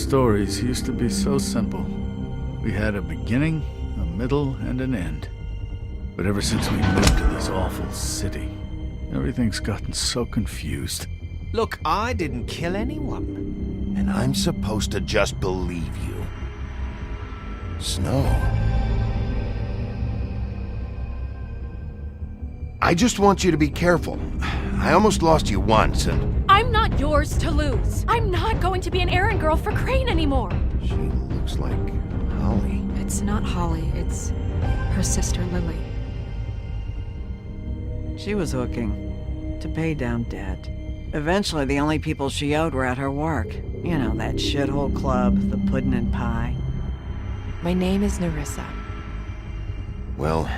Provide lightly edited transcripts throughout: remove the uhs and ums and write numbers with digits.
stories used to be so simple. We had a beginning, a middle, and an end. But ever since we moved to this awful city, everything's gotten so confused. Look, I didn't kill anyone. And I'm supposed to just believe you. Snow. I just want you to be careful. I almost lost you once, and... I'm not yours to lose. I'm not going to be an errand girl for Crane anymore. She looks like Holly. It's not Holly, it's her sister Lily. She was hooking to pay down debt. Eventually, the only people she owed were at her work. You know, that shithole club, the puddin' and pie. My name is Nerissa. Well,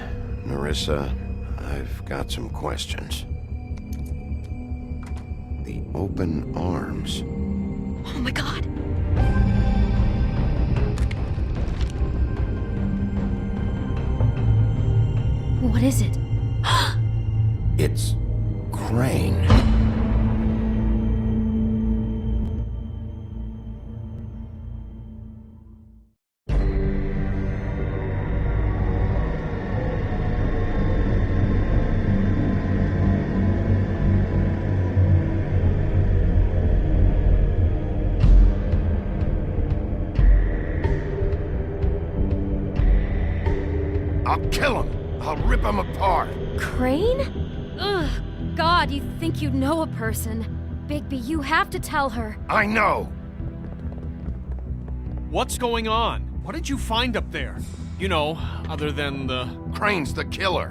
Nerissa, I've got some questions. The open arms. Oh my god. What is it? It's Crane. I'll kill him. I'll rip him apart. Crane? Ugh, God, you think you know a person. Bigby, you have to tell her. I know. What's going on? What did you find up there? You know, other than the... Crane's the killer.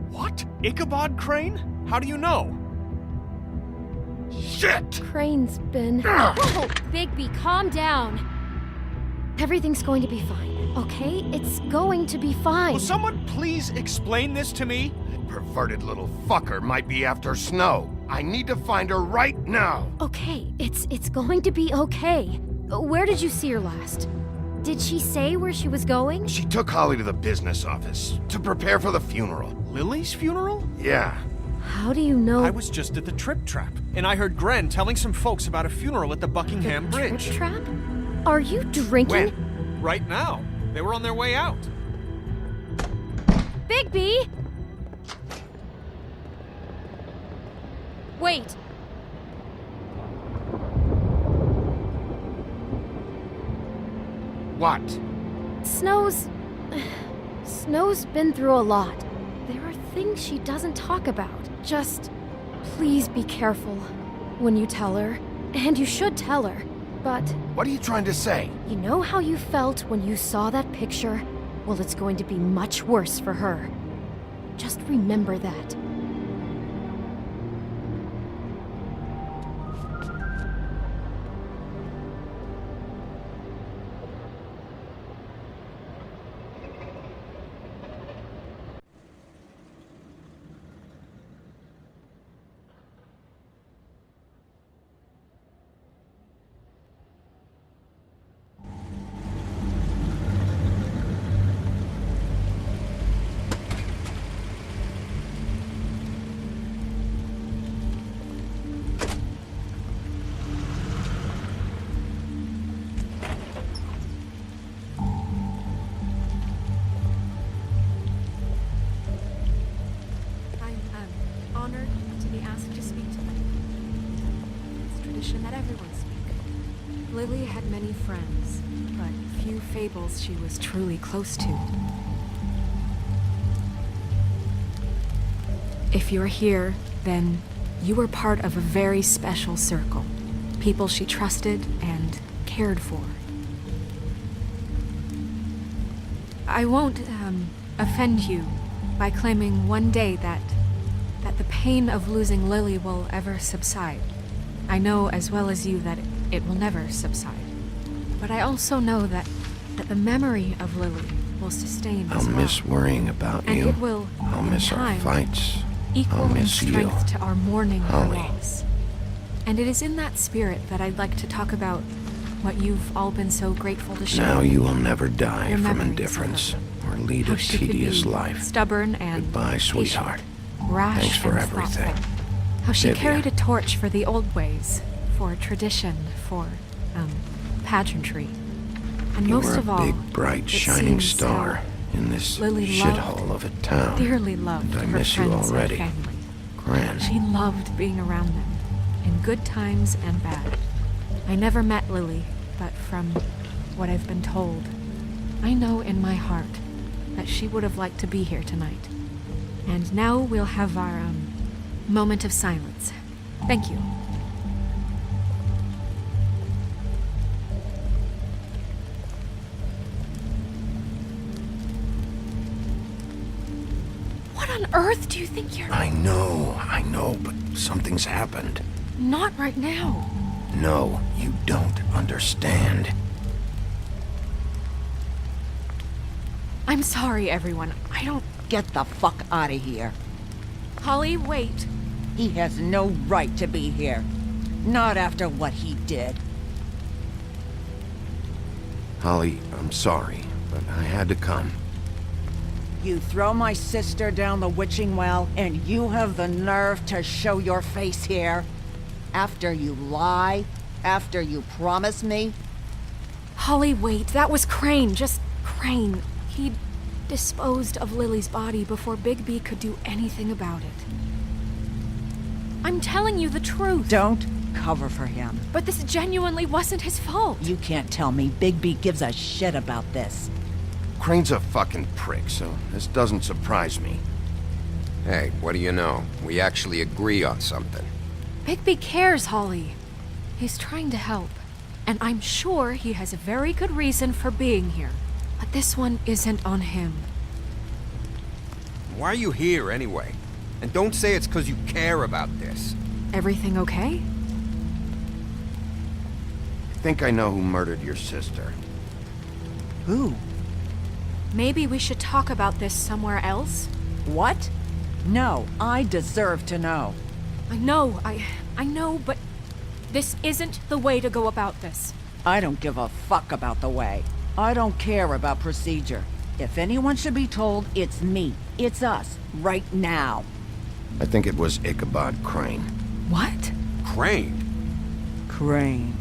What? Ichabod Crane? How do you know? Shit! Crane's been... Whoa, Bigby, calm down. Everything's going to be fine, okay? It's going to be fine. Will someone please explain this to me? Perverted little fucker might be after Snow. I need to find her right now. Okay, it's going to be okay. Where did you see her last? Did she say where she was going? She took Holly to the business office to prepare for the funeral. Lily's funeral? Yeah. How do you know? I was just at the Trip Trap, and I heard Gren telling some folks about a funeral at the Buckingham Bridge. Trip trap? Are you drinking? When? Right now. They were on their way out. Bigby! Wait. What? Snow's been through a lot. There are things she doesn't talk about. Just please be careful when you tell her. And you should tell her. But What are you trying to say? you know how you felt when you saw that picture? Well, it's going to be much worse for her. Just remember that. Honored to be asked to speak tonight. It's tradition that everyone speak. Lily had many friends, but few fables she was truly close to. If you're here, then you were part of a very special circle. People she trusted and cared for. I won't, offend you by claiming one day that the pain of losing Lily will ever subside. I know as well as you that it will never subside. But I also know that the memory of Lily will sustain I'll as well. miss worrying about And you. it will, I'll in miss our time, fights. equal I'll in miss you. strength to our mourning of her Holly. loss. And it is in that spirit that I'd like to talk about what you've all been so grateful to share. Now you will never die Your from memories of indifference her. or lead How a she could tedious be life. Stubborn and Goodbye, patient, sweetheart. rash Thanks for and everything. thoughtful. How she Vivian. carried a torch for the old ways, for tradition, for pageantry. And You most were of a all, big, bright, it shining seems star in this Lily shithole of a town. dearly loved And I her miss you friends already. and family. Gran. She loved being around them, in good times and bad. I never met Lily, but from what I've been told, I know in my heart that she would have liked to be here tonight. And now we'll have our, moment of silence. Thank you. What on earth do you think you're... I know, but something's happened. Not right now. No, you don't understand. I'm sorry, everyone. I don't... Get the fuck out of here. Holly, wait. He has no right to be here. Not after what he did. Holly, I'm sorry, but I had to come. You throw my sister down the witching well, and you have the nerve to show your face here? After you lie? After you promise me? Holly, wait. That was Crane. Just Crane. He disposed of Lily's body before Bigby could do anything about it. I'm telling you the truth. Don't cover for him. But this genuinely wasn't his fault. You can't tell me Bigby gives a shit about this. Crane's a fucking prick, so this doesn't surprise me. Hey, what do you know? We actually agree on something. Bigby cares, Holly. He's trying to help. And I'm sure he has a very good reason for being here. But this one isn't on him. Why are you here anyway? And don't say it's because you care about this. Everything okay? I think I know who murdered your sister. Who? Maybe we should talk about this somewhere else? What? No, I deserve to know. I know, but this isn't the way to go about this. I don't give a fuck about the way. I don't care about procedure. If anyone should be told, it's me. It's us. Right now. I think it was Ichabod Crane. What? Crane? Crane.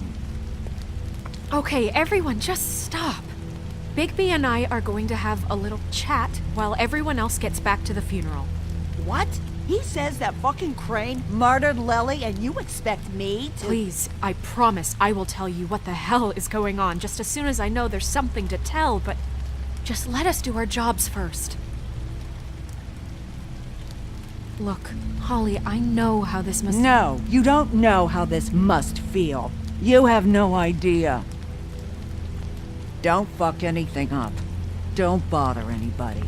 Okay, everyone, just stop. Bigby and I are going to have a little chat while everyone else gets back to the funeral. What? He says that fucking Crane murdered Lily and you expect me to— Please, I promise I will tell you what the hell is going on just as soon as I know there's something to tell, but just let us do our jobs first. Look, Holly, I know how this must— No, you don't know how this must feel. You have no idea. Don't fuck anything up. Don't bother anybody.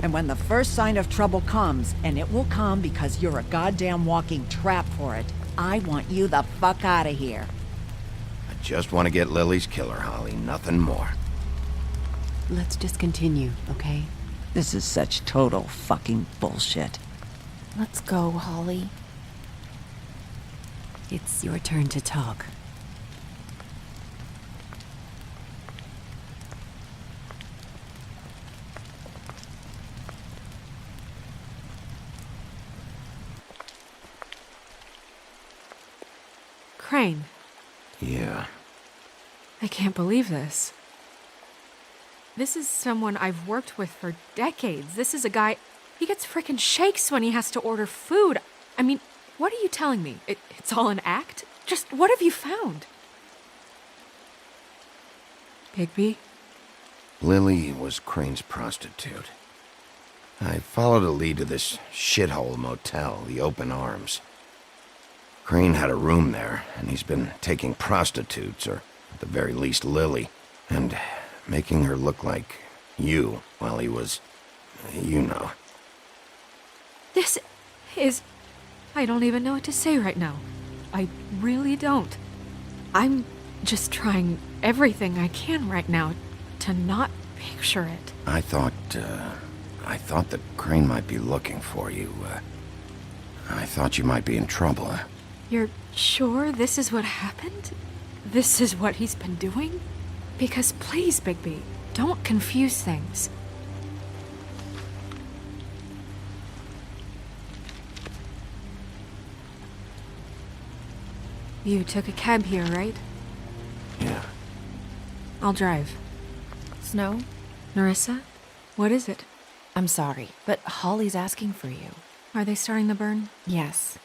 And when the first sign of trouble comes, and it will come because you're a goddamn walking trap for it, I want you the fuck out of here. I just want to get Lily's killer, Holly, nothing more. Let's just continue, okay? This is such total fucking bullshit. Let's go, Holly. It's your turn to talk. Crane, Yeah. I can't believe this. This is someone I've worked with for decades. This is a guy... He gets frickin' shakes when he has to order food. I mean, what are you telling me? It's all an act? Just what have you found? Bigby? Lily was Crane's prostitute. I followed a lead to this shithole motel, the Open Arms. Crane had a room there, and he's been taking prostitutes, or at the very least Lily, and making her look like you while he was, you know. This is... I don't even know what to say right now. I really don't. I'm just trying everything I can right now to not picture it. I thought that Crane might be looking for you. I thought you might be in trouble. You're sure this is what happened? This is what he's been doing? Because please, Bigby, don't confuse things. You took a cab here, right? Yeah. I'll drive. Snow, Narissa? What is it? I'm sorry, but Holly's asking for you. Are they starting the burn? Yes.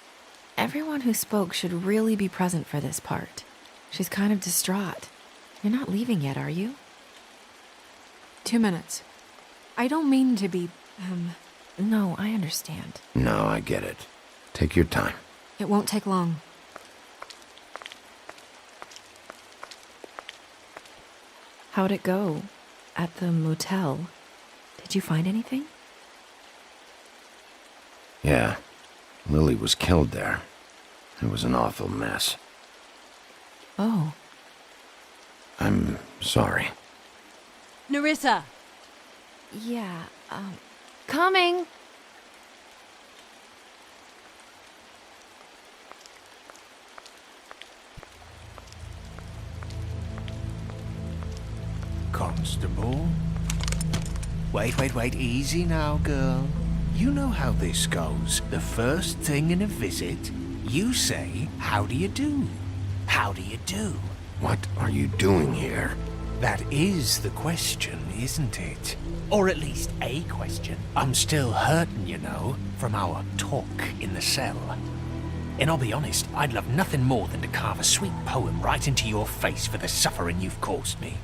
Everyone who spoke should really be present for this part. She's kind of distraught. You're not leaving yet, are you? 2 minutes. I don't mean to be, No, I understand. No, I get it. Take your time. It won't take long. How'd it go? At the motel? Did you find anything? Yeah. Lily was killed there. It was an awful mess. Oh. I'm sorry. Narissa! Yeah, coming! Constable? Wait, easy now, girl. You know how this goes. The first thing in a visit, you say, how do you do? How do you do? What are you doing here? That is the question, isn't it? Or at least a question. I'm still hurting, you know, from our talk in the cell. And I'll be honest, I'd love nothing more than to carve a sweet poem right into your face for the suffering you've caused me.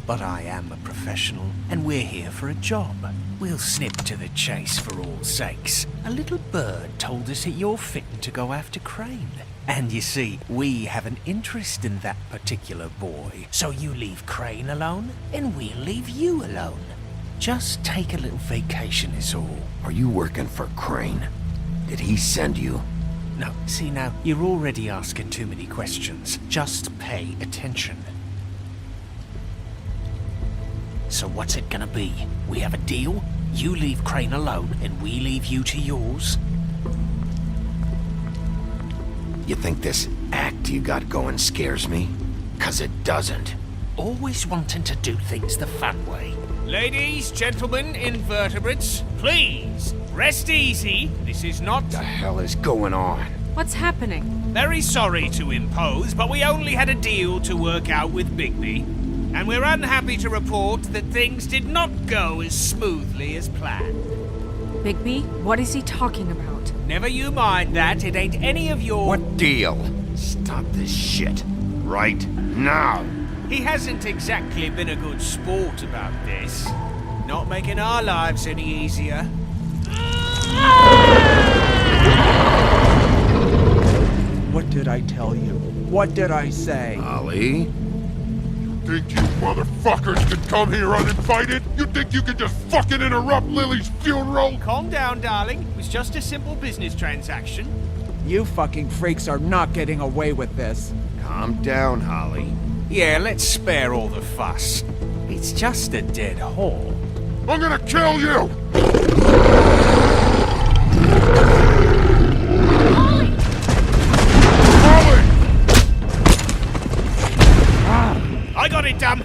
But I am a professional, and we're here for a job. We'll snip to the chase for all sakes. A little bird told us that you're fitting to go after Crane. And you see, we have an interest in that particular boy. So you leave Crane alone, and we'll leave you alone. Just take a little vacation is all. Are you working for Crane? Did he send you? No, see now, you're already asking too many questions. Just pay attention. So what's it gonna be? We have a deal? You leave Crane alone, and we leave you to yours? You think this act you got going scares me? 'Cause it doesn't. Always wanting to do things the fun way. Ladies, gentlemen, invertebrates, please, rest easy. This is not... What the hell is going on? What's happening? Very sorry to impose, but we only had a deal to work out with Bigby. And we're unhappy to report that things did not go as smoothly as planned. Bigby, what is he talking about? Never you mind that, it ain't any of your... What deal? Stop this shit. Right now. He hasn't exactly been a good sport about this. Not making our lives any easier. What did I tell you? What did I say? Ollie? Think you motherfuckers can come here uninvited? You think you can just fucking interrupt Lily's funeral? Calm down, darling. It was just a simple business transaction. You fucking freaks are not getting away with this. Calm down, Holly. Yeah, let's spare all the fuss. It's just a dead whore. I'm gonna kill you! I got it, damn!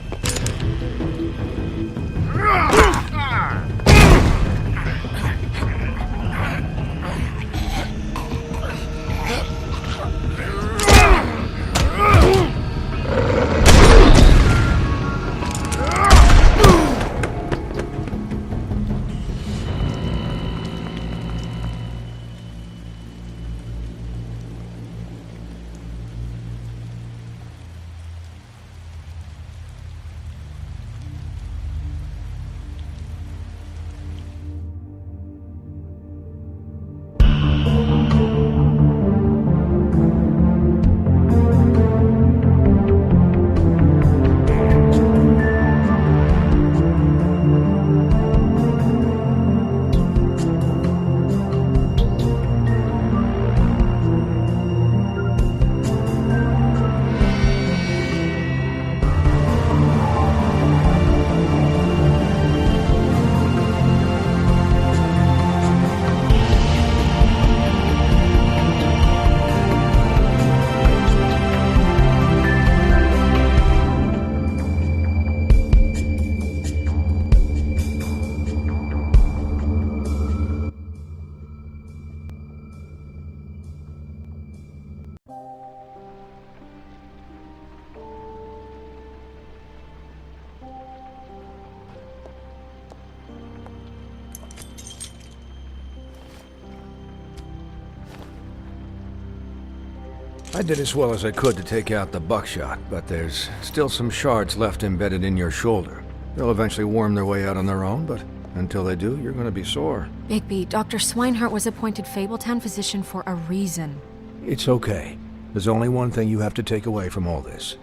I did as well as I could to take out the buckshot, but there's still some shards left embedded in your shoulder. They'll eventually worm their way out on their own, but until they do, you're gonna be sore. Bigby, Dr. Swinehart was appointed Fabletown physician for a reason. It's okay. There's only one thing you have to take away from all this.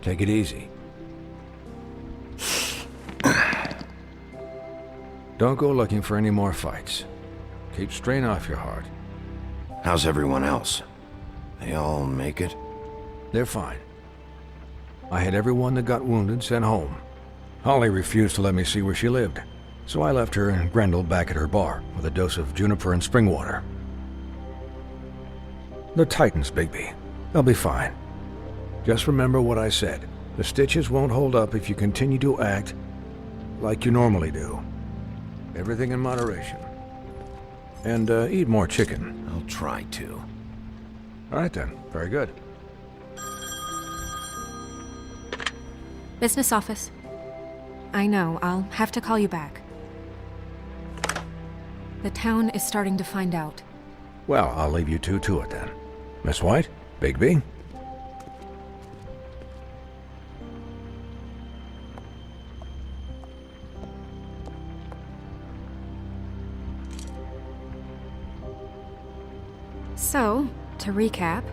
Take it easy. Don't go looking for any more fights. Keep strain off your heart. How's everyone else? They all make it? They're fine. I had everyone that got wounded sent home. Holly refused to let me see where she lived, so I left her and Grendel back at her bar with a dose of juniper and spring water. They're Titans, Bigby. They'll be fine. Just remember what I said. The stitches won't hold up if you continue to act like you normally do. Everything in moderation. And eat more chicken. I'll try to. All right then. Very good. Business office. I know, I'll have to call you back. The town is starting to find out. Well, I'll leave you two to it then. Miss White, Bigby. So, to recap...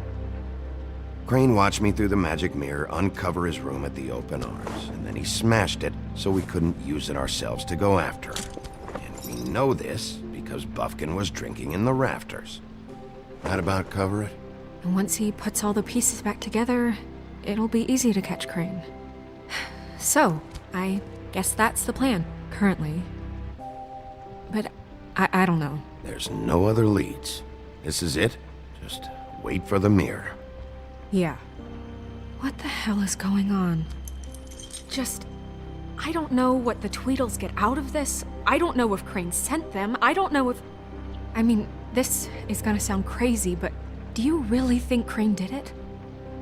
Crane watched me through the magic mirror uncover his room at the open arms, and then he smashed it so we couldn't use it ourselves to go after him. And we know this because Buffkin was drinking in the rafters. That about cover it? And once he puts all the pieces back together, it'll be easy to catch Crane. So, I guess that's the plan, currently. But I don't know. There's no other leads. This is it. Just wait for the mirror. Yeah. What the hell is going on? I don't know what the Tweedles get out of this. I don't know if Crane sent them. I don't know if... I mean, this is gonna sound crazy, but do you really think Crane did it?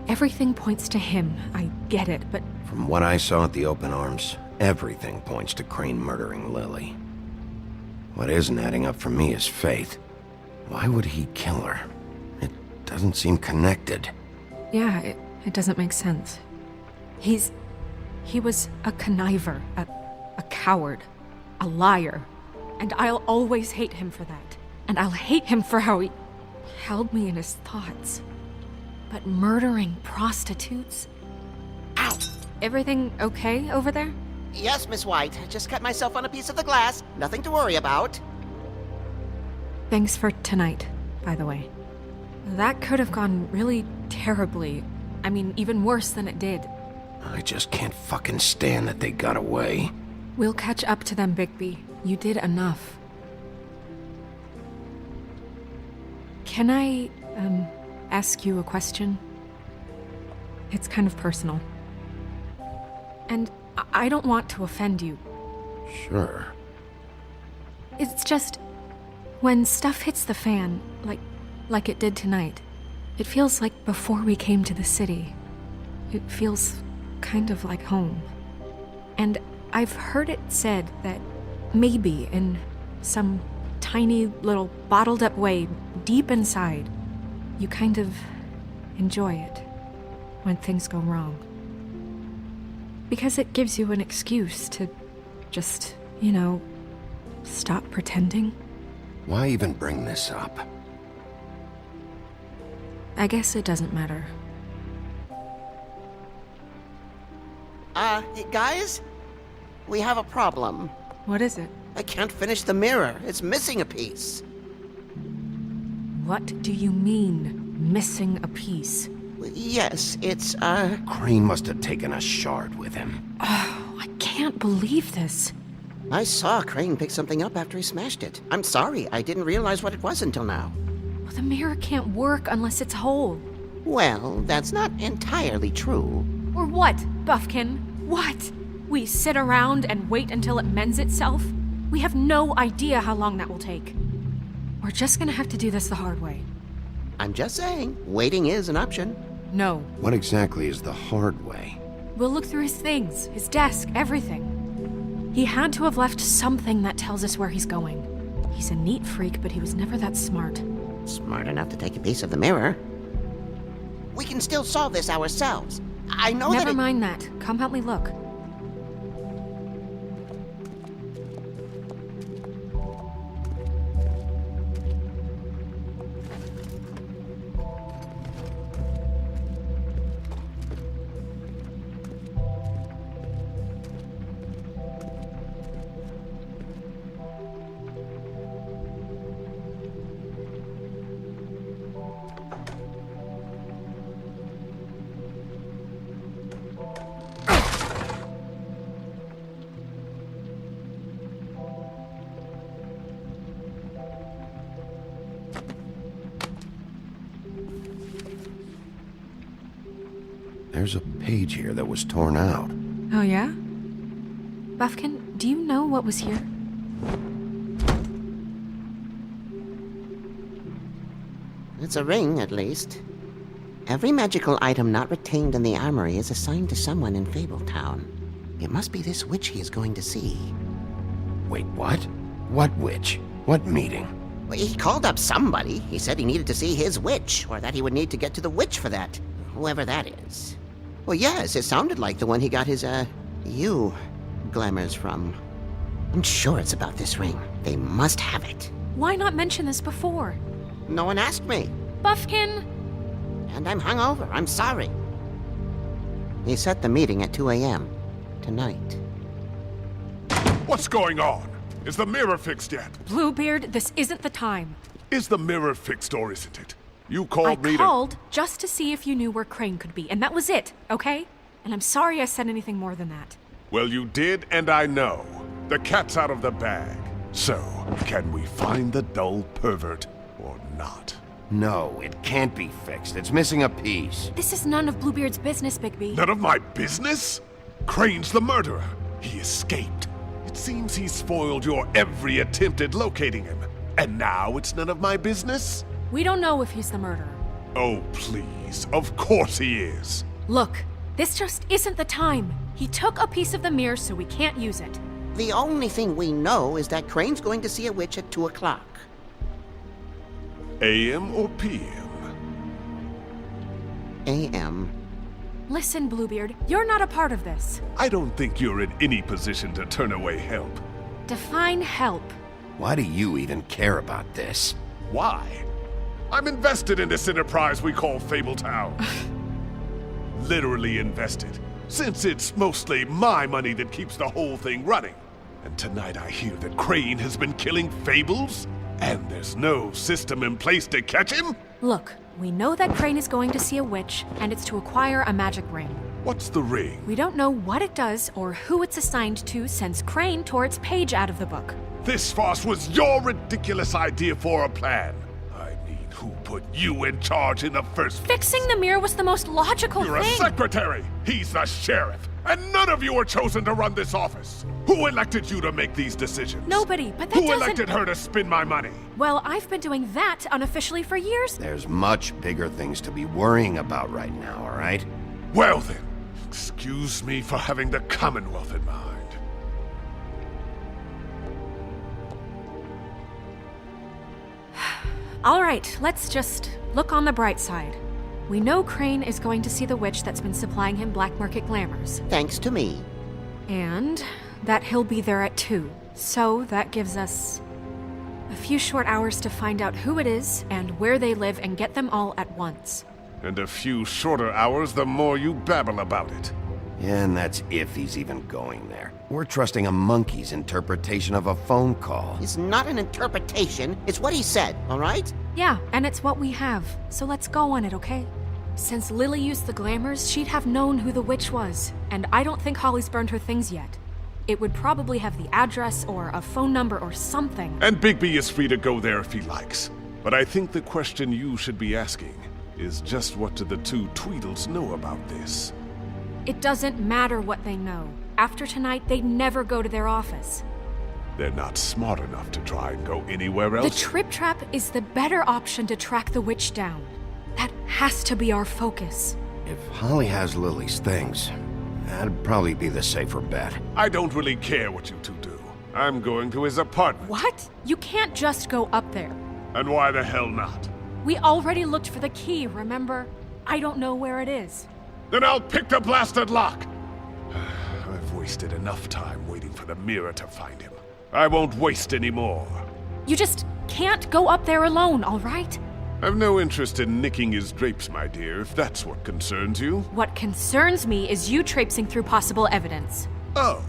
Everything points to him. I get it, but... From what I saw at the open arms, everything points to Crane murdering Lily. What isn't adding up for me is Faith. Why would he kill her? It doesn't seem connected. Yeah, it doesn't make sense. He was a conniver, a coward, a liar. And I'll always hate him for that. And I'll hate him for how he held me in his thoughts. But murdering prostitutes? Ow! Everything okay over there? Yes, Miss White. Just cut myself on a piece of the glass. Nothing to worry about. Thanks for tonight, by the way. That could have gone really terribly. I mean, even worse than it did. I just can't fucking stand that they got away. We'll catch up to them, Bigby. You did enough. Can I, ask you a question? It's kind of personal. And I don't want to offend you. Sure. It's just... when stuff hits the fan, like it did tonight, it feels like before we came to the city. It feels kind of like home. And I've heard it said that maybe in some tiny little bottled up way deep inside, you kind of enjoy it when things go wrong. Because it gives you an excuse to just, stop pretending. Why even bring this up? I guess it doesn't matter. Guys? We have a problem. What is it? I can't finish the mirror. It's missing a piece. What do you mean, missing a piece? Yes, it's, Crane must have taken a shard with him. Oh, I can't believe this. I saw Crane pick something up after he smashed it. I'm sorry, I didn't realize what it was until now. Well, the mirror can't work unless it's whole. Well, that's not entirely true. Or what, Buffkin? What? We sit around and wait until it mends itself? We have no idea how long that will take. We're just gonna have to do this the hard way. I'm just saying, waiting is an option. No. What exactly is the hard way? We'll look through his things, his desk, everything. He had to have left something that tells us where he's going. He's a neat freak, but he was never that smart. Smart enough to take a piece of the mirror. We can still solve this ourselves. I know that Never mind that. Come help me look. There's a page here that was torn out. Oh, yeah? Buffkin, do you know what was here? It's a ring, at least. Every magical item not retained in the armory is assigned to someone in Fabletown. It must be this witch he is going to see. Wait, what? What witch? What meeting? Well, he called up somebody. He said he needed to see his witch, or that he would need to get to the witch for that. Whoever that is. Well, yes, it sounded like the one he got his, glamours from. I'm sure it's about this ring. They must have it. Why not mention this before? No one asked me. Buffkin! And I'm hungover. I'm sorry. He set the meeting at 2 a.m. tonight. What's going on? Is the mirror fixed yet? Bluebeard, this isn't the time. Is the mirror fixed or isn't it? You called me I called just to see if you knew where Crane could be, and that was it, okay? And I'm sorry I said anything more than that. Well, you did, and I know. The cat's out of the bag. So, can we find the dull pervert or not? No, it can't be fixed. It's missing a piece. This is none of Bluebeard's business, Bigby. None of my business? Crane's the murderer. He escaped. It seems he spoiled your every attempt at locating him. And now it's none of my business? We don't know if he's the murderer. Oh, please. Of course he is. Look, this just isn't the time. He took a piece of the mirror, so we can't use it. The only thing we know is that Crane's going to see a witch at 2 o'clock. AM or PM? AM. Listen, Bluebeard, you're not a part of this. I don't think you're in any position to turn away help. Define help. Why do you even care about this? Why? I'm invested in this enterprise we call Fabletown. Literally invested, since it's mostly my money that keeps the whole thing running. And tonight I hear that Crane has been killing fables, and there's no system in place to catch him? Look, we know that Crane is going to see a witch, and it's to acquire a magic ring. What's the ring? We don't know what it does or who it's assigned to since Crane tore its page out of the book. This farce was your ridiculous idea for a plan. Who put you in charge in the first place? Fixing the mirror was the most logical thing. You're a secretary! He's the sheriff! And none of you were chosen to run this office! Who elected you to make these decisions? Nobody, but that Who doesn't... elected her to spend my money? Well, I've been doing that unofficially for years. There's much bigger things to be worrying about right now, all right? Well then, excuse me for having the Commonwealth in mind. All right, let's just look on the bright side. We know Crane is going to see the witch that's been supplying him black market glamours. Thanks to me. And that he'll be there at 2. So that gives us a few short hours to find out who it is and where they live and get them all at once. And a few shorter hours the more you babble about it. And that's if he's even going there. We're trusting a monkey's interpretation of a phone call. It's not an interpretation, it's what he said, all right? Yeah, and it's what we have. So let's go on it, okay? Since Lily used the glamours, she'd have known who the witch was. And I don't think Holly's burned her things yet. It would probably have the address or a phone number or something. And Bigby is free to go there if he likes. But I think the question you should be asking is just what do the two Tweedles know about this? It doesn't matter what they know. After tonight, they'd never go to their office. They're not smart enough to try and go anywhere else. The Trip Trap is the better option to track the witch down. That has to be our focus. If Holly has Lily's things, that'd probably be the safer bet. I don't really care what you two do. I'm going to his apartment. What? You can't just go up there. And why the hell not? We already looked for the key, remember? I don't know where it is. Then I'll pick the blasted lock! I've wasted enough time waiting for the mirror to find him. I won't waste any more. You just can't go up there alone, all right? I've no interest in nicking his drapes, my dear, if that's what concerns you. What concerns me is you traipsing through possible evidence. Oh,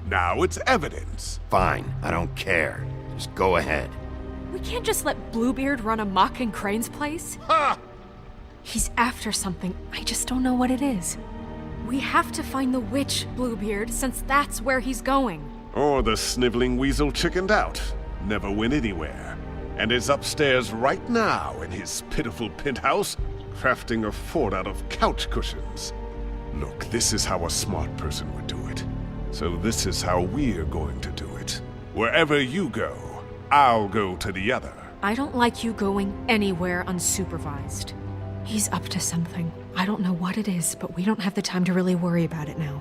now it's evidence. Fine, I don't care. Just go ahead. We can't just let Bluebeard run amok in Crane's place. Ha! He's after something. I just don't know what it is. We have to find the witch, Bluebeard, since that's where he's going. Or the sniveling weasel chickened out. Never went anywhere. And is upstairs right now in his pitiful penthouse, crafting a fort out of couch cushions. Look, this is how a smart person would do it. So this is how we're going to do it. Wherever you go, I'll go to the other. I don't like you going anywhere unsupervised. He's up to something. I don't know what it is, but we don't have the time to really worry about it now.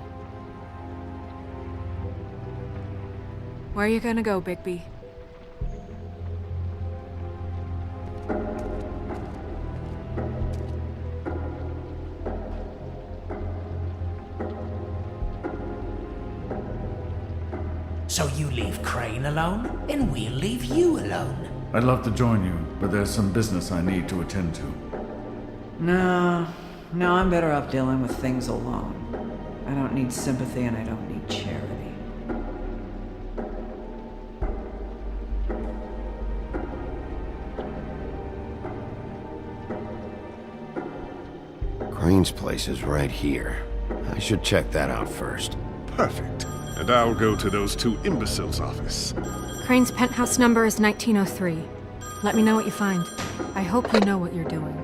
Where are you gonna go, Bigby? So you leave Crane alone, and we'll leave you alone. I'd love to join you, but there's some business I need to attend to. No, I'm better off dealing with things alone. I don't need sympathy and I don't need charity. Crane's place is right here. I should check that out first. Perfect. And I'll go to those two imbeciles' office. Crane's penthouse number is 1903. Let me know what you find. I hope you know what you're doing.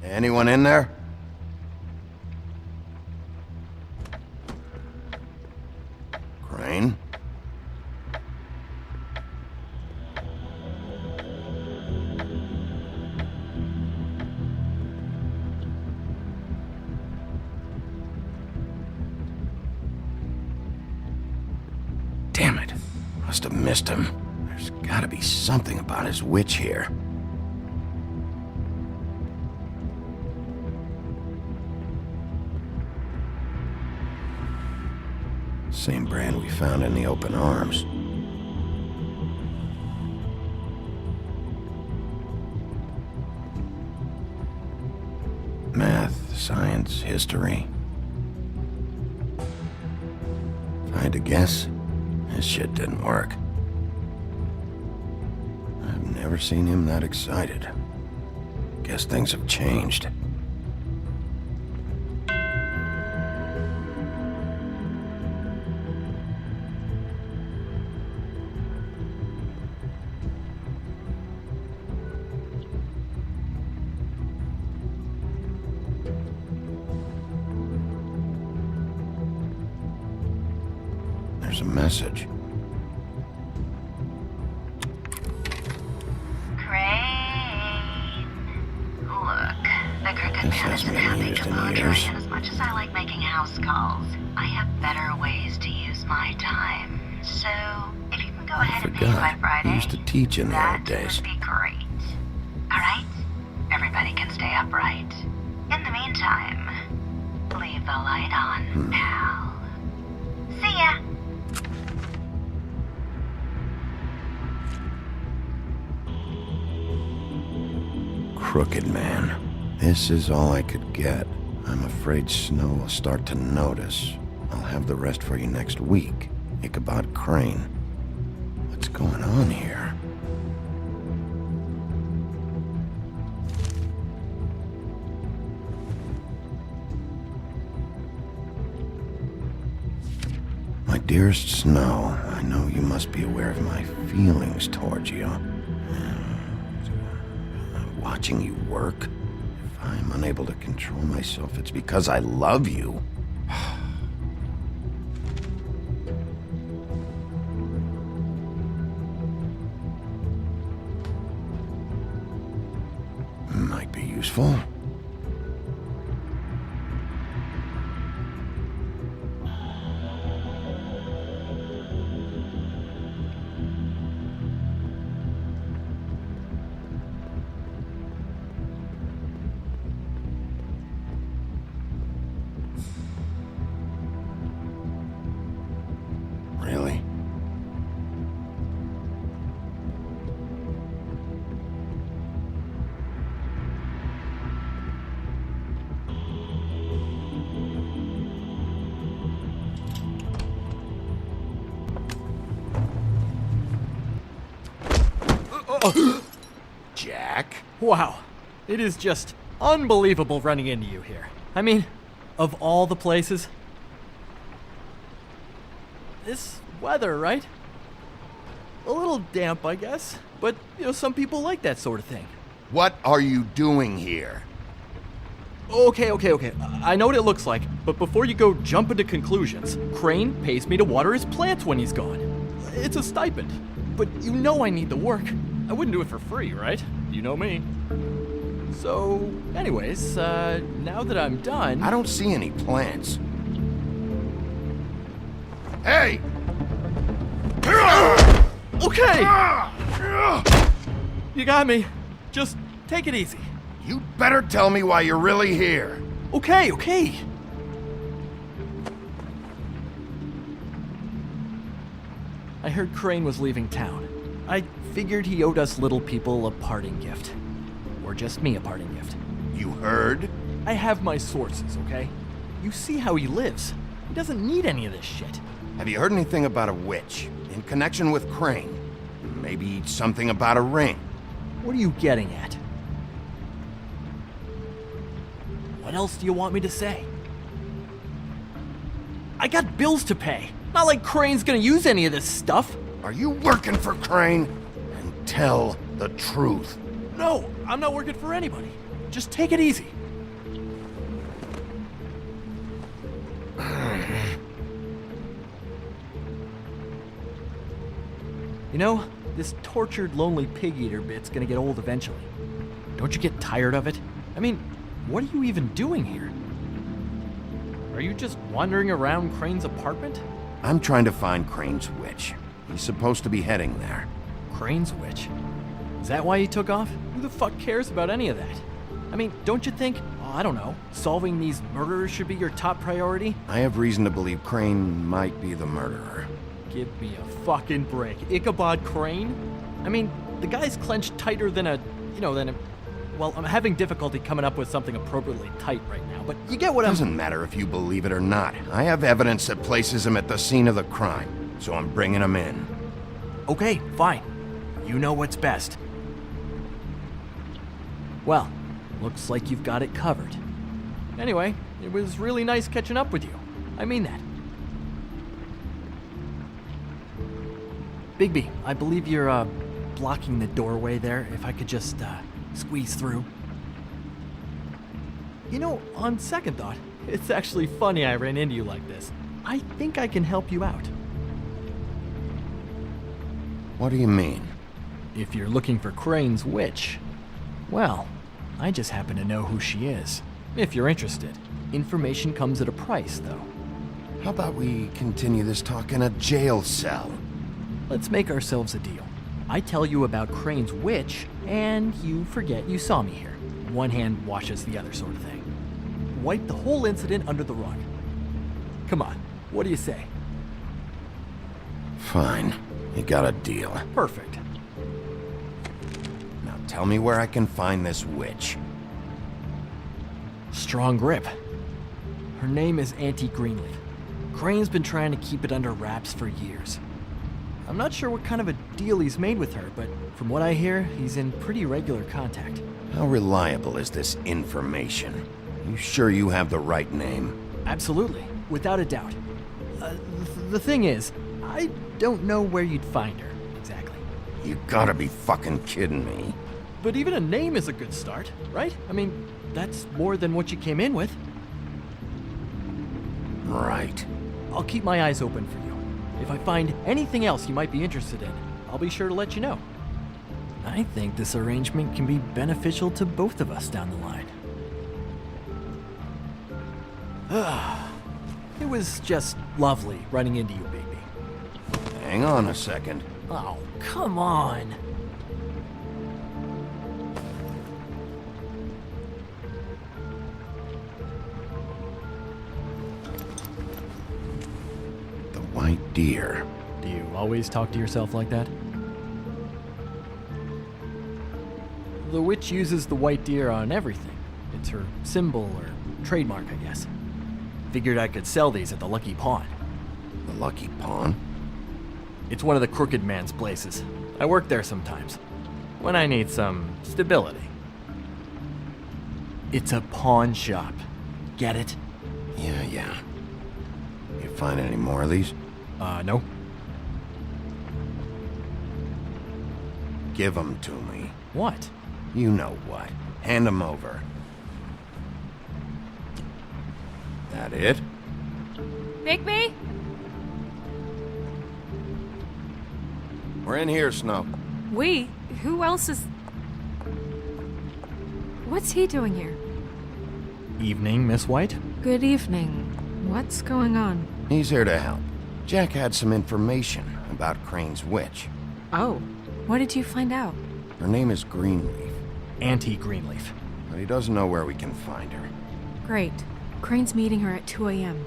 Anyone in there? Crane? Damn it. Must have missed him. There's gotta be something about his witch here. Same brand we found in the open arms. Math, science, history. If I had to guess, this shit didn't work. I've never seen him that excited. Guess things have changed. There's a message. Crane. Look, the Crooked This Man hasn't isn't been happy used to in bother years. me, and as much as I like making house calls, I have better ways to use my time. So, if you can go ahead and pay by Forgot. Friday, He used to teach in the that old days. would be great. Alright? Everybody can stay upright. In the meantime, leave the light on, pal. See ya! Crooked Man. This is all I could get. I'm afraid Snow will start to notice. I'll have the rest for you next week. Ichabod Crane. What's going on here? My dearest Snow, I know you must be aware of my feelings towards you. Watching you work, if I'm unable to control myself, it's because I love you. Might be useful. Really? Jack? Wow. It is just unbelievable running into you here. I mean, of all the places. This weather, right? A little damp, I guess. But, some people like that sort of thing. What are you doing here? Okay. I know what it looks like, but before you go jumping to conclusions, Crane pays me to water his plants when he's gone. It's a stipend. But I need the work. I wouldn't do it for free, right? You know me. So, anyways, now that I'm done... I don't see any plants. Hey! Okay! You got me. Just take it easy. You better tell me why you're really here. Okay. I heard Crane was leaving town. I figured he owed us little people a parting gift. Or just me a parting gift. You heard? I have my sources, okay? You see how he lives. He doesn't need any of this shit. Have you heard anything about a witch in connection with Crane? Maybe something about a ring? What are you getting at? What else do you want me to say? I got bills to pay. Not like Crane's gonna use any of this stuff. Are you working for Crane? And tell the truth. No, I'm not working for anybody. Just take it easy. This tortured, lonely pig-eater bit's gonna get old eventually. Don't you get tired of it? I mean, what are you even doing here? Are you just wandering around Crane's apartment? I'm trying to find Crane's witch. He's supposed to be heading there. Crane's witch? Is that why he took off? Who the fuck cares about any of that? I mean, don't you think, I don't know, solving these murderers should be your top priority? I have reason to believe Crane might be the murderer. Give me a fucking break. Ichabod Crane? I mean, the guy's clenched tighter than well, I'm having difficulty coming up with something appropriately tight right now, but you get what I'm... Doesn't matter if you believe it or not. I have evidence that places him at the scene of the crime, so I'm bringing him in. Okay, fine. You know what's best. Well, looks like you've got it covered. Anyway, it was really nice catching up with you. I mean that. Bigby, I believe you're, blocking the doorway there. If I could just, squeeze through. On second thought, it's actually funny I ran into you like this. I think I can help you out. What do you mean? If you're looking for Crane's witch, well, I just happen to know who she is. If you're interested. Information comes at a price, though. How about we continue this talk in a jail cell? Let's make ourselves a deal. I tell you about Crane's witch, and you forget you saw me here. One hand washes the other sort of thing. Wipe the whole incident under the rug. Come on, what do you say? Fine. You got a deal. Perfect. Now tell me where I can find this witch. Strong grip. Her name is Auntie Greenleaf. Crane's been trying to keep it under wraps for years. I'm not sure what kind of a deal he's made with her, but from what I hear, he's in pretty regular contact. How reliable is this information? You sure you have the right name? Absolutely, without a doubt. The thing is, I don't know where you'd find her, exactly. You gotta be fucking kidding me. But even a name is a good start, right? I mean, that's more than what you came in with. Right. I'll keep my eyes open for you. If I find anything else you might be interested in, I'll be sure to let you know. I think this arrangement can be beneficial to both of us down the line. It was just lovely running into you, baby. Hang on a second. Oh, come on. The white deer. Do you always talk to yourself like that? The witch uses the white deer on everything. It's her symbol or trademark, I guess. Figured I could sell these at the Lucky Pawn. The Lucky Pawn? It's one of the crooked man's places. I work there sometimes, when I need some stability. It's a pawn shop. Get it? Yeah. You find any more of these? No. Give them to me. What? You know what. Hand them over. That it? Bigby? We're in here, Snow. We? Who else is... What's he doing here? Evening, Miss White? Good evening. What's going on? He's here to help. Jack had some information about Crane's witch. Oh, what did you find out? Her name is Greenleaf. Auntie Greenleaf. But he doesn't know where we can find her. Great. Crane's meeting her at 2 a.m.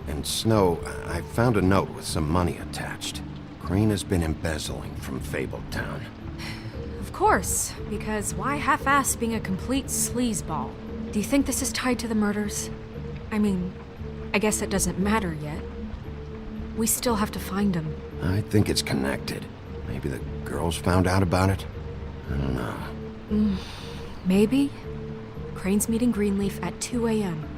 And Snow, I found a note with some money attached. Crane has been embezzling from Fabletown. Of course, because why half-ass being a complete sleazeball? Do you think this is tied to the murders? I mean, I guess it doesn't matter yet. We still have to find him. I think it's connected. Maybe the girls found out about it? I don't know. Maybe. Crane's meeting Greenleaf at 2 a.m.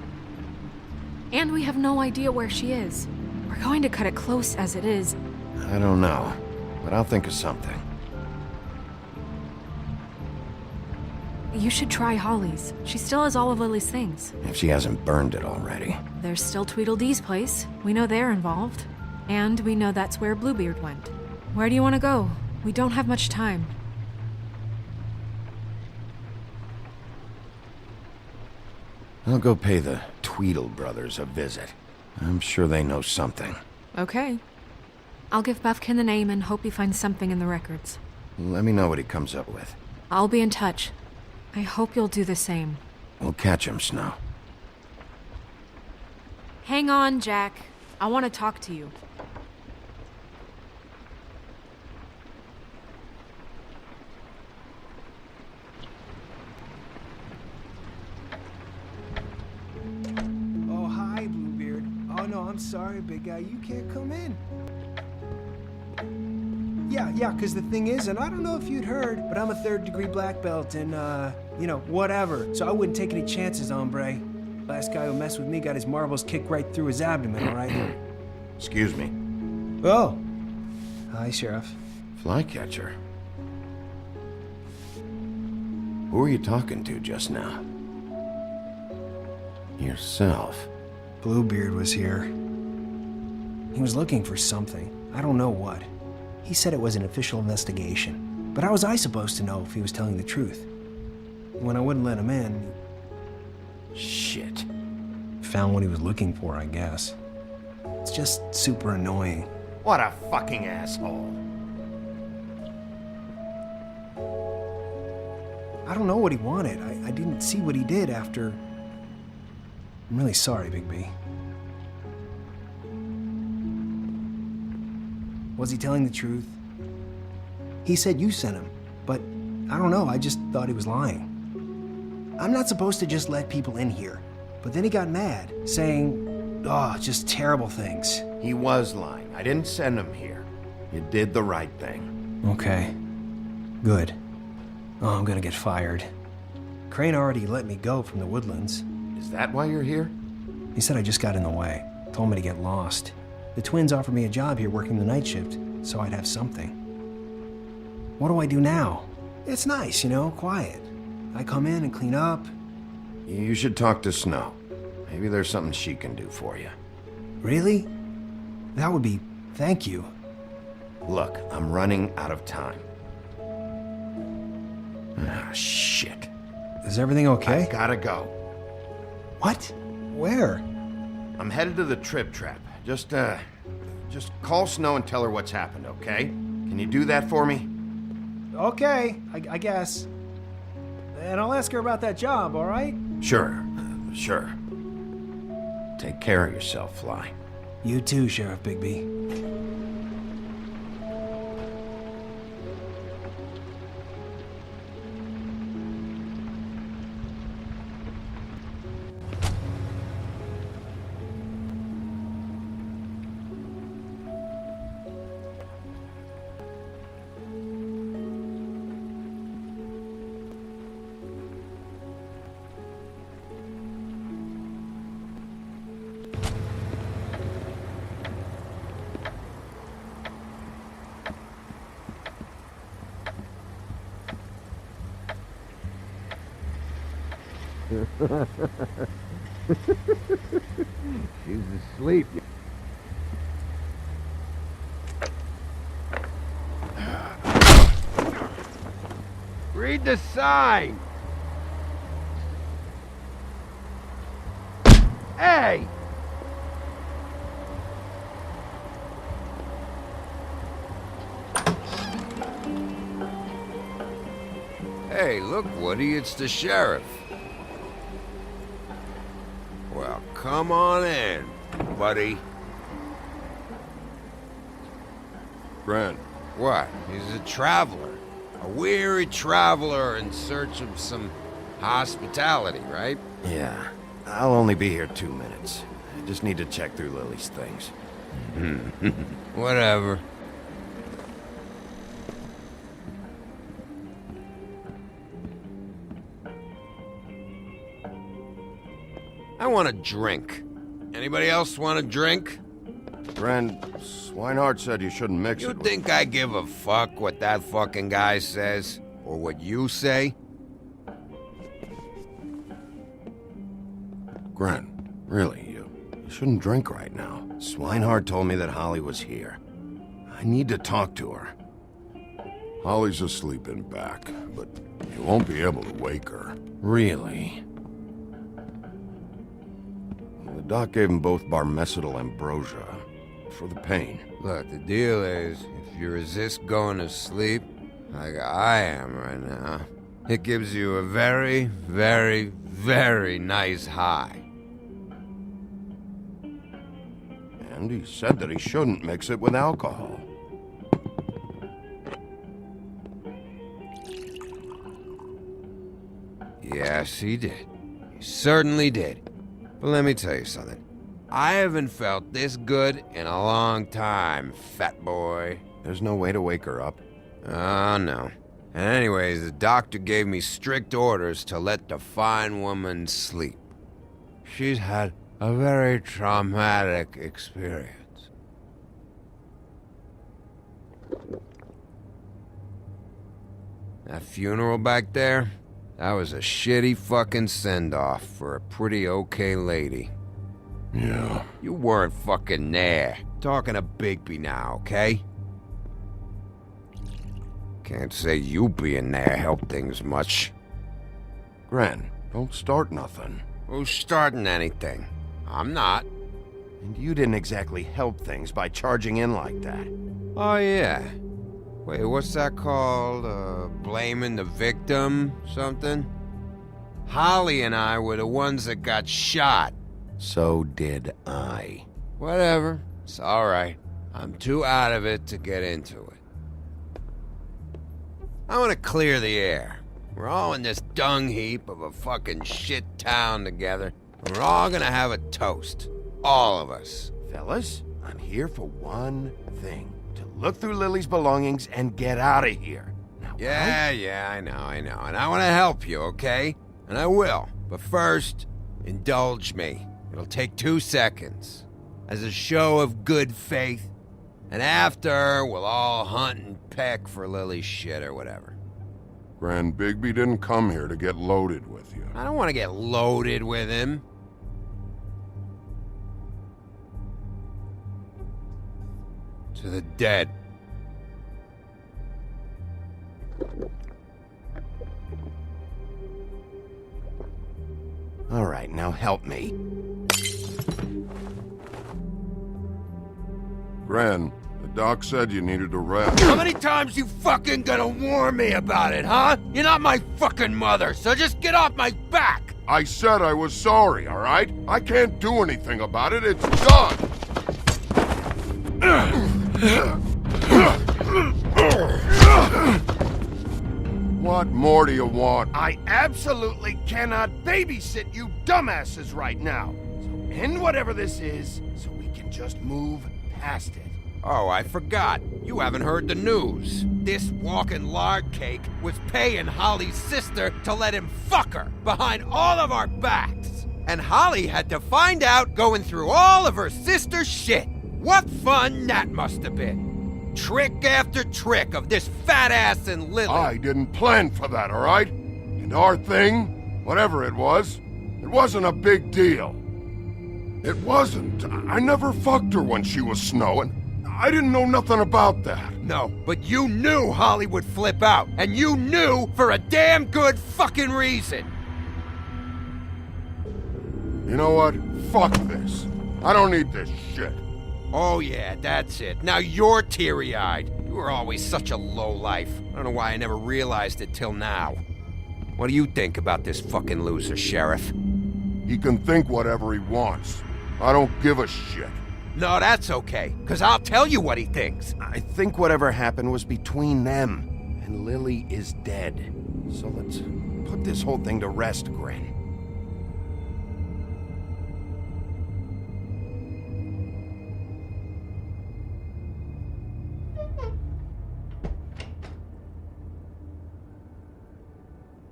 And we have no idea where she is. We're going to cut it close as it is. I don't know, but I'll think of something. You should try Holly's. She still has all of Lily's things. If she hasn't burned it already. There's still Tweedledee's place. We know they're involved. And we know that's where Bluebeard went. Where do you want to go? We don't have much time. I'll go pay the Tweedle brothers a visit. I'm sure they know something. Okay. I'll give Buffkin the name and hope he finds something in the records. Let me know what he comes up with. I'll be in touch. I hope you'll do the same. We'll catch him, Snow. Hang on, Jack. I want to talk to you. Oh, hi, Bluebeard. Oh, no, I'm sorry, big guy. You can't come in. Yeah, because the thing is, and I don't know if you'd heard, but I'm a third-degree black belt and, whatever. So I wouldn't take any chances, hombre. Last guy who messed with me got his marbles kicked right through his abdomen, all right? Excuse me. Oh. Hi, Sheriff. Flycatcher. Who were you talking to just now? Yourself. Bluebeard was here. He was looking for something. I don't know what. He said it was an official investigation. But how was I supposed to know if he was telling the truth? When I wouldn't let him in... Shit. Found what he was looking for, I guess. It's just super annoying. What a fucking asshole. I don't know what he wanted. I didn't see what he did after... I'm really sorry, Bigby. Was he telling the truth? He said you sent him, but I don't know, I just thought he was lying. I'm not supposed to just let people in here, but then he got mad, saying, just terrible things. He was lying. I didn't send him here. You did the right thing. Okay. Good. Oh, I'm gonna get fired. Crane already let me go from the Woodlands. Is that why you're here? He said I just got in the way. Told me to get lost. The twins offered me a job here working the night shift, so I'd have something. What do I do now? It's nice, quiet. I come in and clean up. You should talk to Snow. Maybe there's something she can do for you. Really? That would be... thank you. Look, I'm running out of time. Ah, shit. Is everything okay? I gotta go. What? Where? I'm headed to the Trip Trap. Just call Snow and tell her what's happened, okay? Can you do that for me? Okay, I guess. And I'll ask her about that job, all right? Sure. Take care of yourself, Fly. You too, Sheriff Bigby. She's asleep. Read the sign! Hey! Hey, look, Woody, it's the sheriff. Well, come on in, buddy. Grant. What? He's a traveler. A weary traveler in search of some hospitality, right? Yeah. I'll only be here 2 minutes. I just need to check through Lily's things. Whatever. I want a drink. Anybody else want a drink? Friend, Swinehart said you shouldn't mix You it with... think I give a fuck what that fucking guy says? Or what you say? Grant, really, you shouldn't drink right now. Swinehart told me that Holly was here. I need to talk to her. Holly's asleep in back, but you won't be able to wake her. Really? The doc gave them both Barmecidal ambrosia for the pain. Look, the deal is, if you resist going to sleep, like I am right now, it gives you a very, very, very nice high. And he said that he shouldn't mix it with alcohol. Yes, he did. He certainly did. But let me tell you something. I haven't felt this good in a long time, fat boy. There's no way to wake her up? Oh, no. And anyways, the doctor gave me strict orders to let the fine woman sleep. She's had a very traumatic experience. That funeral back there, that was a shitty fucking send-off for a pretty okay lady. Yeah. You weren't fucking there. Talking to Bigby now, okay? Can't say you being there helped things much. Gran, don't start nothing. Who's starting anything? I'm not. And you didn't exactly help things by charging in like that. Oh, yeah. Wait, what's that called? Blaming the victim? Something? Holly and I were the ones that got shot. So did I. Whatever. It's alright. I'm too out of it to get into it. I want to clear the air. We're all in this dung heap of a fucking shit town together. And we're all gonna have a toast. All of us. Fellas, I'm here for one thing. To look through Lily's belongings and get out of here. Now, Yeah, I know. And I want to help you, okay? And I will. But first, indulge me. It'll take 2 seconds. As a show of good faith. And after, we'll all hunt and peck for Lily's shit or whatever. Grand Bigby didn't come here to get loaded with you. I don't want to get loaded with him. To the dead. All right, now help me. Gren, the doc said you needed a rest. How many times you fucking gonna warn me about it, huh? You're not my fucking mother, so just get off my back! I said I was sorry, all right? I can't do anything about it. It's done. What more do you want? I absolutely cannot babysit you dumbasses right now. So end whatever this is, so we can just move past it. Oh, I forgot. You haven't heard the news. This walking lard cake was paying Holly's sister to let him fuck her behind all of our backs. And Holly had to find out going through all of her sister's shit. What fun that must have been. Trick after trick of this fat ass and Lily. I didn't plan for that, all right? And our thing, whatever it wasn't a big deal. It wasn't. I never fucked her when she was snowing. I didn't know nothing about that. No, but you knew Holly would flip out, and you knew for a damn good fucking reason. You know what? Fuck this. I don't need this shit. Oh yeah, that's it. Now you're teary-eyed. You were always such a lowlife. I don't know why I never realized it till now. What do you think about this fucking loser, Sheriff? He can think whatever he wants. I don't give a shit. No, that's okay, because I'll tell you what he thinks. I think whatever happened was between them, and Lily is dead. So let's put this whole thing to rest, Gren.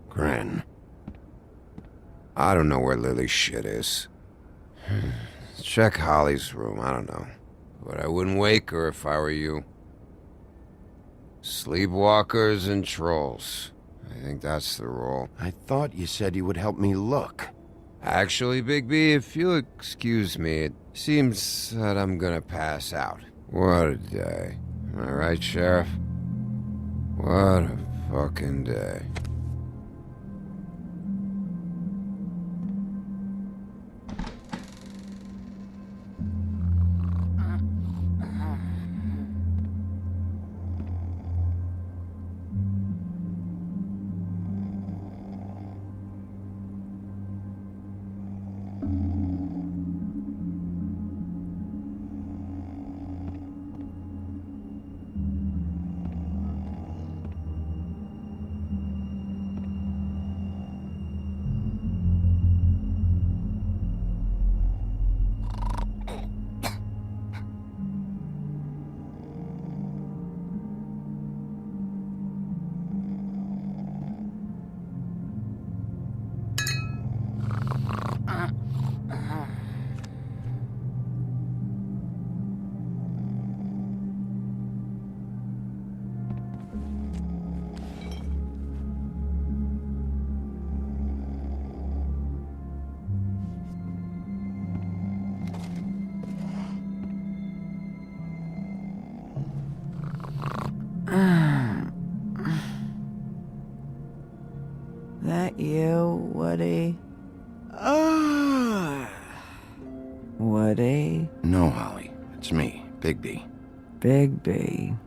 Gren. I don't know where Lily's shit is. Check Holly's room, I don't know. But I wouldn't wake her if I were you. Sleepwalkers and trolls. I think that's the rule. I thought you said you would help me look. Actually, Big B, if you'll excuse me, it seems that I'm gonna pass out. What a day. Am I right, Sheriff? What a fucking day. That you, Woody? Woody? No, Holly. It's me, Bigby. Bigby.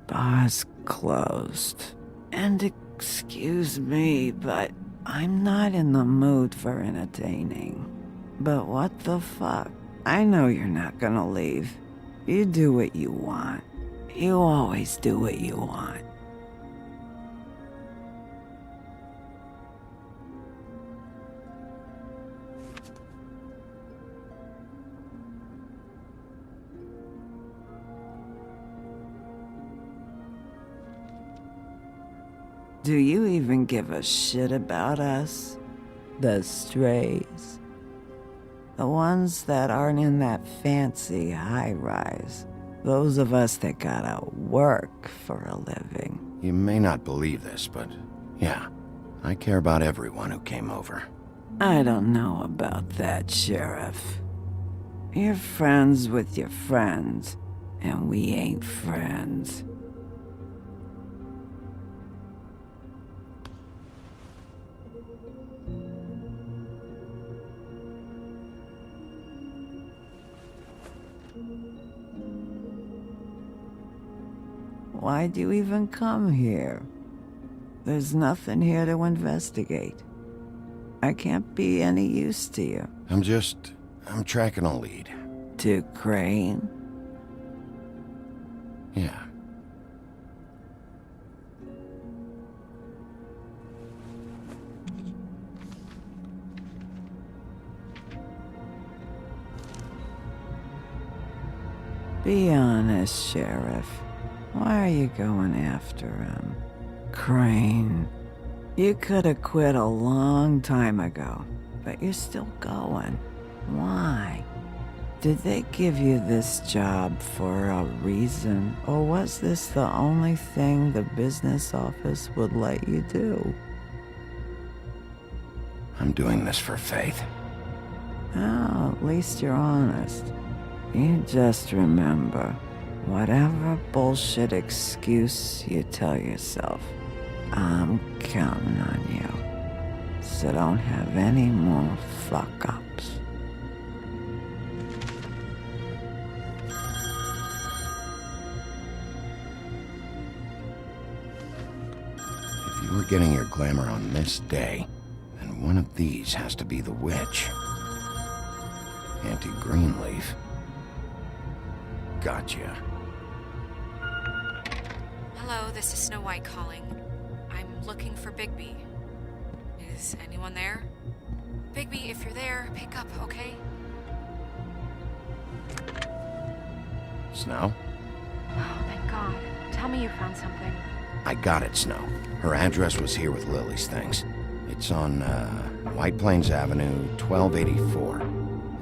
Bar's closed. And excuse me, but I'm not in the mood for entertaining. But what the fuck? I know you're not gonna leave. You do what you want. You always do what you want. Do you even give a shit about us? The strays? The ones that aren't in that fancy high-rise. Those of us that gotta work for a living. You may not believe this, but yeah, I care about everyone who came over. I don't know about that, Sheriff. You're friends with your friends, and we ain't friends. Why'd you even come here? There's nothing here to investigate. I can't be any use to you. I'm tracking a lead. To Crane? Yeah. Be honest, Sheriff. Why are you going after him? Crane. You could have quit a long time ago, but you're still going. Why? Did they give you this job for a reason, or was this the only thing the business office would let you do? I'm doing this for Faith. Oh, at least you're honest. You just remember, whatever bullshit excuse you tell yourself, I'm counting on you. So don't have any more fuck-ups. If you were getting your glamour on this day, then one of these has to be the witch. Auntie Greenleaf. Gotcha. Hello, this is Snow White calling. I'm looking for Bigby. Is anyone there? Bigby, if you're there, pick up, okay? Snow? Oh, thank God. Tell me you found something. I got it, Snow. Her address was here with Lily's things. It's on, White Plains Avenue, 1284.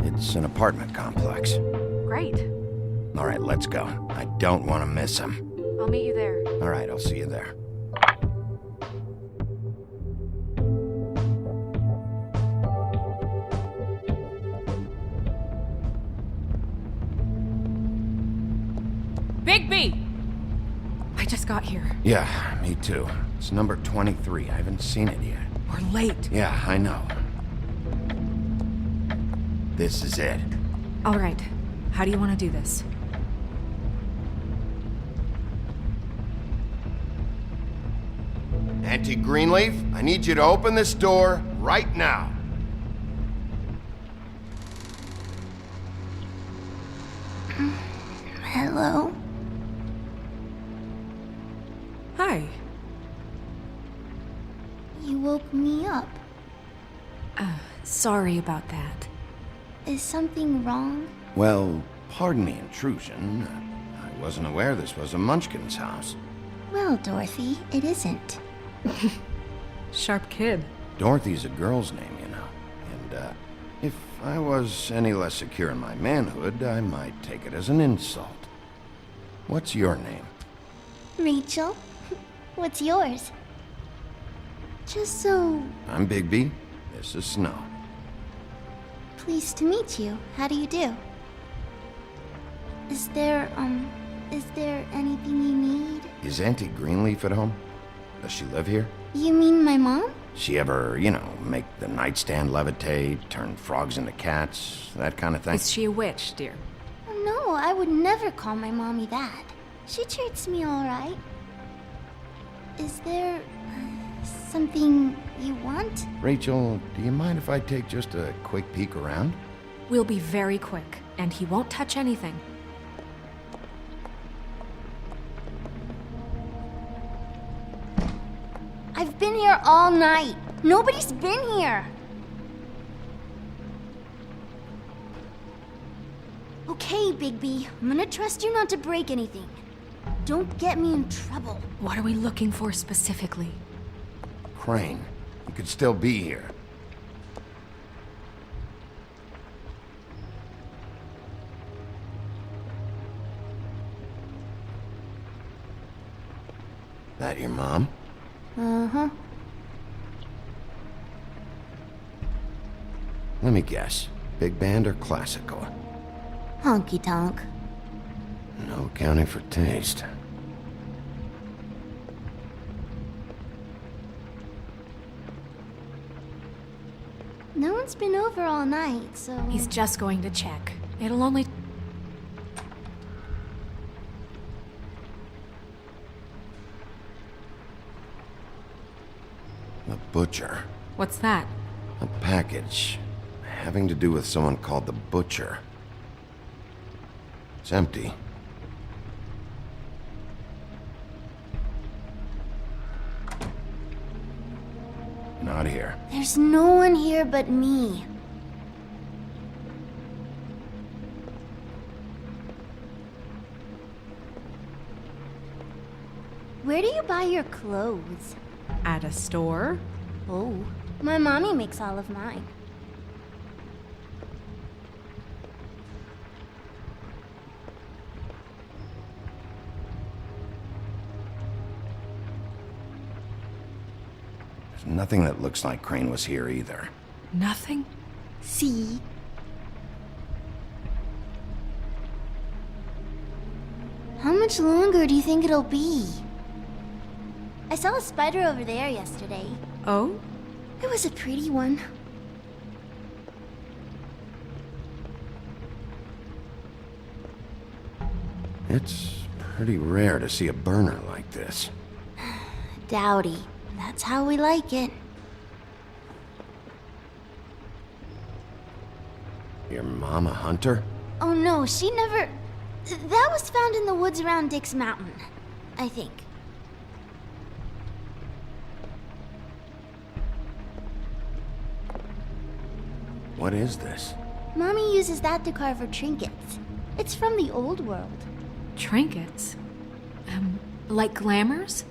It's an apartment complex. Great. All right, let's go. I don't want to miss him. I'll meet you there. All right, I'll see you there. Bigby! I just got here. Yeah, me too. It's number 23. I haven't seen it yet. We're late. Yeah, I know. This is it. All right. How do you want to do this? Auntie Greenleaf, I need you to open this door right now. Hello? Hi. You woke me up. Sorry about that. Is something wrong? Well, pardon the intrusion. I wasn't aware this was a Munchkin's house. Well, Dorothy, it isn't. Sharp kid. Dorothy's a girl's name, you know. And, if I was any less secure in my manhood, I might take it as an insult. What's your name? Rachel? What's yours? Just so... I'm Bigby. This is Snow. Pleased to meet you. How do you do? Is there anything you need? Is Auntie Greenleaf at home? Does she live here? You mean my mom? She ever, you know, make the nightstand levitate, turn frogs into cats, that kind of thing? Is she a witch, dear? No, I would never call my mommy that. She treats me all right. Is there something you want? Rachel, do you mind if I take just a quick peek around? We'll be very quick, and he won't touch anything. I've been here all night. Nobody's been here. Okay, Bigby. I'm gonna trust you not to break anything. Don't get me in trouble. What are we looking for specifically? Crane, he could still be here. That your mom? Uh-huh. Let me guess. Big band or classical? Honky tonk. No accounting for taste. No one's been over all night, so... He's just going to check. It'll only... Butcher. What's that? A package having to do with someone called the Butcher. It's empty. Not here. There's no one here but me. Where do you buy your clothes? At a store? Oh, my mommy makes all of mine. There's nothing that looks like Crane was here either. Nothing? See? How much longer do you think it'll be? I saw a spider over there yesterday. Oh? It was a pretty one. It's pretty rare to see a burner like this. Dowdy. That's how we like it. Your mom a hunter? Oh no, she never... That was found in the woods around Dick's Mountain, I think. What is this? Mommy uses that to carve her trinkets. It's from the old world. Trinkets? Like glamours?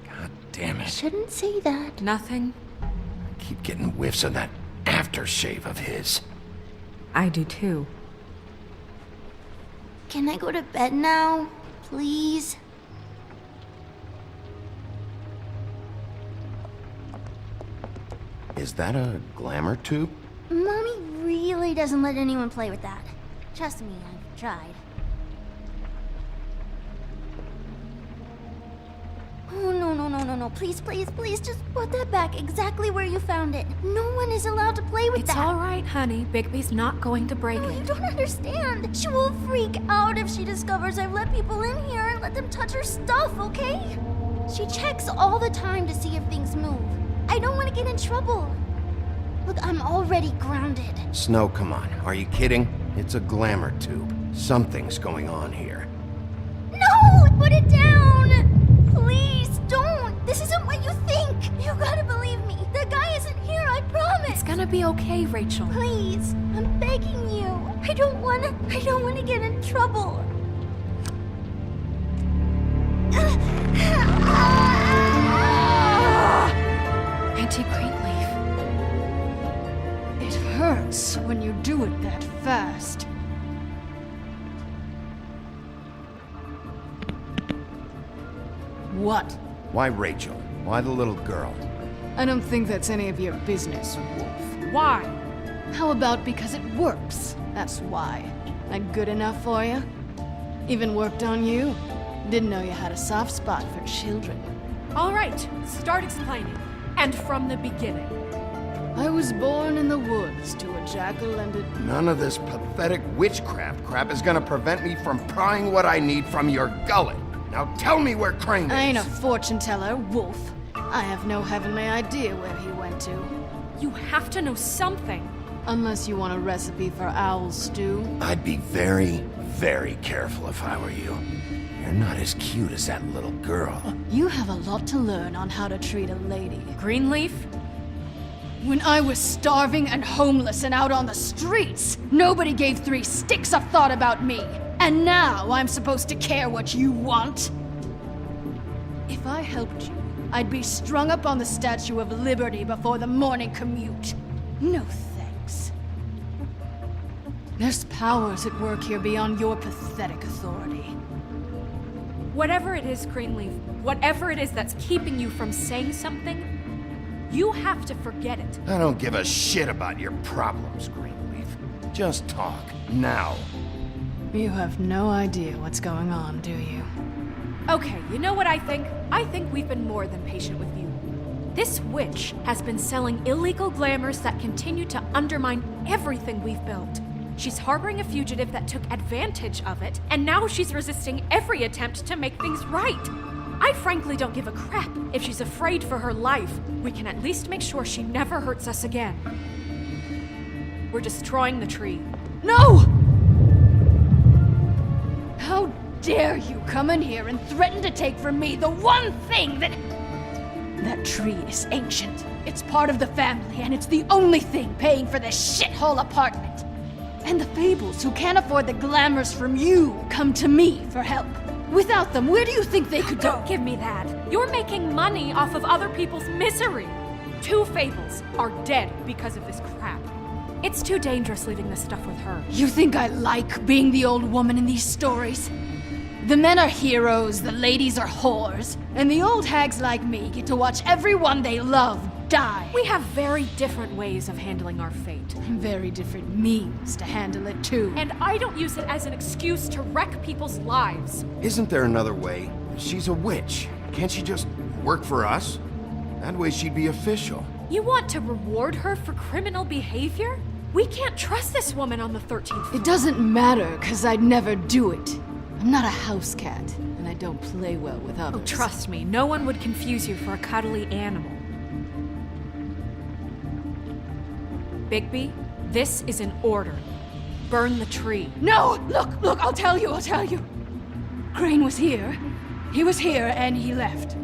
God damn it. Shouldn't say that. Nothing. I keep getting whiffs of that aftershave of his. I do too. Can I go to bed now? Please? Is that a glamour tube? Mommy really doesn't let anyone play with that. Trust me, I've tried. Oh, no. Please, just put that back exactly where you found it. No one is allowed to play with that. It's all right, honey. Bigby's not going to break No, it. you don't understand. She will freak out if she discovers I've let people in here and let them touch her stuff, okay? She checks all the time to see if things move. I don't want to get in trouble. Look, I'm already grounded. Snow, come on. Are you kidding? It's a glamour tube. Something's going on here. No! Put it down! Please, don't! This isn't what you think! You gotta believe me. The guy isn't here, I promise! It's gonna be okay, Rachel. Please, I'm begging you. I don't wanna get in trouble. Auntie Greenleaf. It hurts when you do it that fast. What? Why Rachel? Why the little girl? I don't think that's any of your business, Wolf. Why? How about because it works? That's why. That good enough for you? Even worked on you? Didn't know you had a soft spot for children. All right, start explaining. And from the beginning. I was born in the woods to a jackal and a... None of this pathetic witchcraft crap is gonna prevent me from prying what I need from your gullet. Now tell me where Crane is. I ain't a fortune teller, Wolf. I have no heavenly idea where he went to. You have to know something. Unless you want a recipe for owl stew. I'd be very, very careful if I were you. You're not as cute as that little girl. You have a lot to learn on how to treat a lady. Greenleaf? When I was starving and homeless and out on the streets, nobody gave 3 sticks of thought about me. And now I'm supposed to care what you want? If I helped you, I'd be strung up on the Statue of Liberty before the morning commute. No thanks. There's powers at work here beyond your pathetic authority. Whatever it is, Greenleaf, whatever it is that's keeping you from saying something, you have to forget it. I don't give a shit about your problems, Greenleaf. Just talk, now. You have no idea what's going on, do you? Okay, you know what I think? I think we've been more than patient with you. This witch has been selling illegal glamours that continue to undermine everything we've built. She's harboring a fugitive that took advantage of it, and now she's resisting every attempt to make things right. I frankly don't give a crap if she's afraid for her life. We can at least make sure she never hurts us again. We're destroying the tree. No! How dare you come in here and threaten to take from me the one thing that... That tree is ancient. It's part of the family, and it's the only thing paying for this shithole apartment. And the Fables, who can't afford the glamours from you, come to me for help. Without them, where do you think they could go? Don't give me that. You're making money off of other people's misery. 2 Fables are dead because of this crap. It's too dangerous leaving this stuff with her. You think I like being the old woman in these stories? The men are heroes, the ladies are whores, and the old hags like me get to watch everyone they love die. We have very different ways of handling our fate. And very different means to handle it too. And I don't use it as an excuse to wreck people's lives. Isn't there another way? She's a witch. Can't she just work for us? That way she'd be official. You want to reward her for criminal behavior? We can't trust this woman on the 13th floor. It doesn't matter, because I'd never do it. I'm not a house cat, and I don't play well with others. Oh, trust me, no one would confuse you for a cuddly animal. Bigby, this is an order. Burn the tree. No! Look, I'll tell you. Crane was here. He was here, and he left.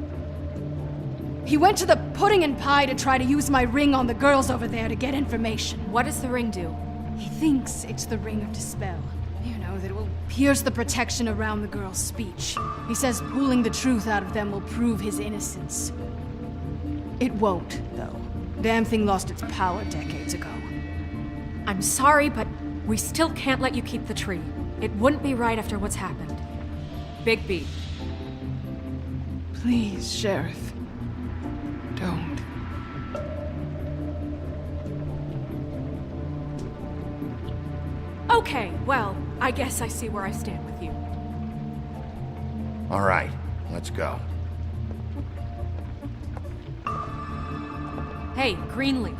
He went to the pudding and pie to try to use my ring on the girls over there to get information. What does the ring do? He thinks it's the ring of dispel. You know, that it will pierce the protection around the girls' speech. He says pulling the truth out of them will prove his innocence. It won't, though. Damn thing lost its power decades ago. I'm sorry, but we still can't let you keep the tree. It wouldn't be right after what's happened. Bigby. Please, Sheriff. Don't. Okay, well, I guess I see where I stand with you. All right, let's go. Hey, Greenleaf.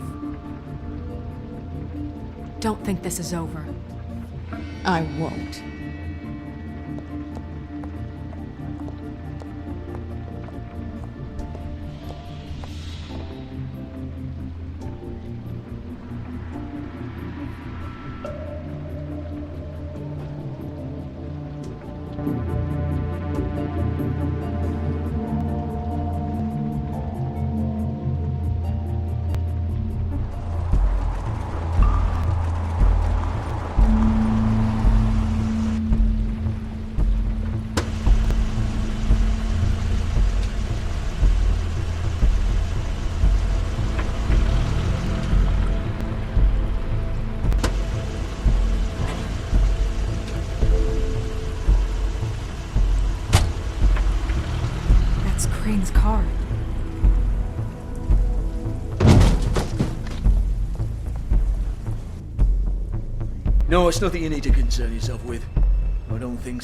Don't think this is over. I won't. Crane's car. No, it's nothing you need to concern yourself with. I don't think so.